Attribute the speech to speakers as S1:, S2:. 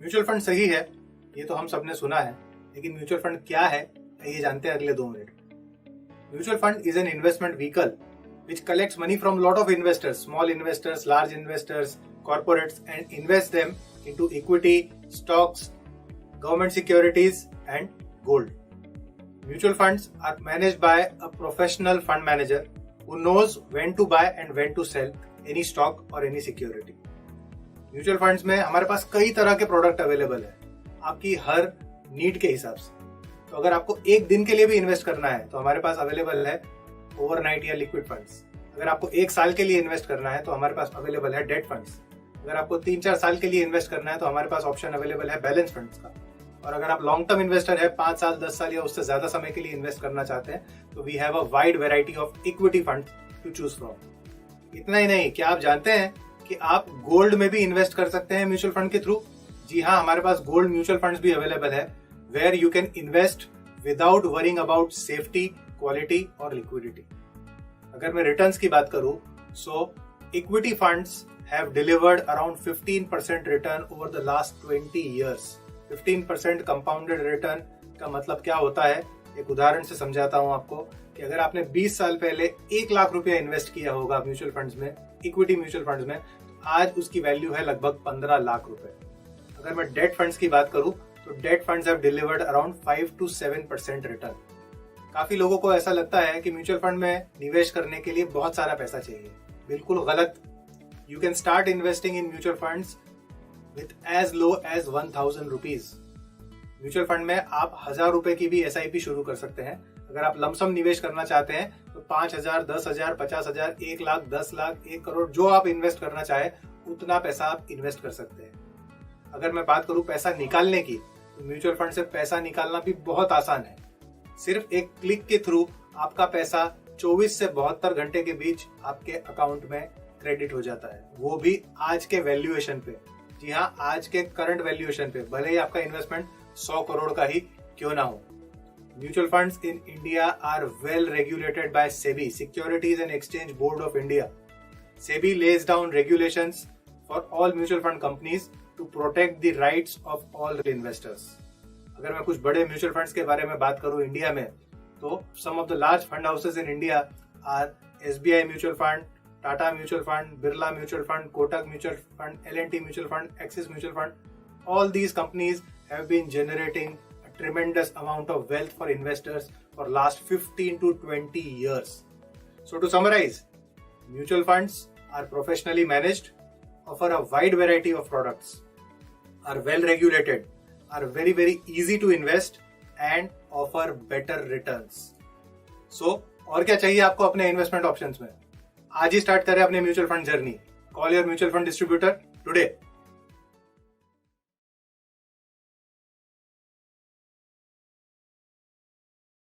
S1: Mutual fund सही है, ये तो हम सबने सुना है, लेकिन म्यूचुअल फंड क्या है ये जानते हैं अगले 2 minute. Mutual fund is an investment vehicle which collects money from lot of investors, small investors, large investors, corporates, and invest them into equity, stocks, government securities, and gold. Mutual funds are managed by a professional fund manager who knows when to buy and when to sell any stock or any security. Mutual funds में हमारे पास कई तरह के product available है आपकी हर need के हिसाब से। तो अगर आपको एक दिन के लिए भी इन्वेस्ट करना है तो हमारे पास अवेलेबल है ओवरनाइट या लिक्विड फंड्स। अगर आपको 1 साल के लिए इन्वेस्ट करना है तो हमारे पास अवेलेबल है डेट फंड्स। अगर आपको 3-4 साल के लिए इन्वेस्ट करना है तो हमारे पास ऑप्शन अवेलेबल है बैलेंस फंड्स का। और अगर आप लॉन्ग टर्म इन्वेस्टर है, 5 साल 10 साल या उससे ज्यादा समय के लिए इन्वेस्ट करना चाहते हैं तो we have a wide variety of equity fund to choose from. इतना ही नहीं, क्या आप जानते हैं कि आप गोल्ड में भी इन्वेस्ट कर सकते हैं म्यूचुअल फंड के थ्रू? जी हाँ, हमारे पास गोल्ड म्यूचुअल फंड्स भी अवेलेबल है where you can invest without worrying about safety, quality और लिक्विडिटी। अगर मैं रिटर्न्स की बात करूं, so equity funds have delivered around 15% return over the last 20 years। 15% compounded return का मतलब क्या होता है, एक उदाहरण से समझाता हूं आपको कि अगर आपने 20 साल पहले 1 लाख रुपया इन्वेस्ट किया होगा म्यूचुअल फंड्स में, इक्विटी म्यूचुअल फंड्स में, तो आज उसकी वैल्यू है लगभग 15 लाख रुपए। अगर मैं डेट फंड्स की बात करूं तो date funds have delivered around 5 to 7% return. काफी लोगों को ऐसा लगता है कि म्यूचुअल फंड में निवेश करने के लिए बहुत सारा पैसा चाहिए। बिल्कुल गलत। You can start investing in mutual funds with as low as 1000 rupees. Mutual fund में आप 1000 रुपए की भी SIP शुरू कर सकते हैं। अगर आप लमसम निवेश करना चाहते हैं तो 5000, 10,000, 50,000, 1 लाख, 10 लाख, 1 करोड़, जो आप इन्वेस्ट करना चाहे उतना पैसा आप इन्वेस्ट कर सकते हैं। अगर मैं बात करूं पैसा निकालने की, तो म्यूचुअल फंड से पैसा निकालना भी बहुत आसान है। सिर्फ एक क्लिक के थ्रू आपका पैसा 24 से 72 घंटे के बीच आपके अकाउंट में क्रेडिट हो जाता है, वो भी आज के वैल्यूएशन पे। जी हाँ, आज के करंट वैल्यूएशन पे, भले ही आपका इन्वेस्टमेंट 100 करोड़ का ही क्यों ना हो। Mutual funds in India are well regulated by SEBI, Securities and Exchange Board of India. SEBI lays down regulations for all mutual fund companies to protect the rights of all investors. अगर मैं कुछ बड़े mutual funds के बारे में बात करूं India में, तो some of the large fund houses in India are SBI Mutual Fund, Tata Mutual Fund, Birla Mutual Fund, Kotak Mutual Fund, L&T Mutual Fund, Axis Mutual Fund. All these companies have been generating a tremendous amount of wealth for investors for last 15 to 20 years. So to summarize, mutual funds are professionally managed, offer a wide variety of products, are well regulated, are very easy to invest and offer better returns. So और क्या चाहिए आपको अपने investment options में? आज ही start करें अपने mutual fund journey. Call your mutual fund distributor today.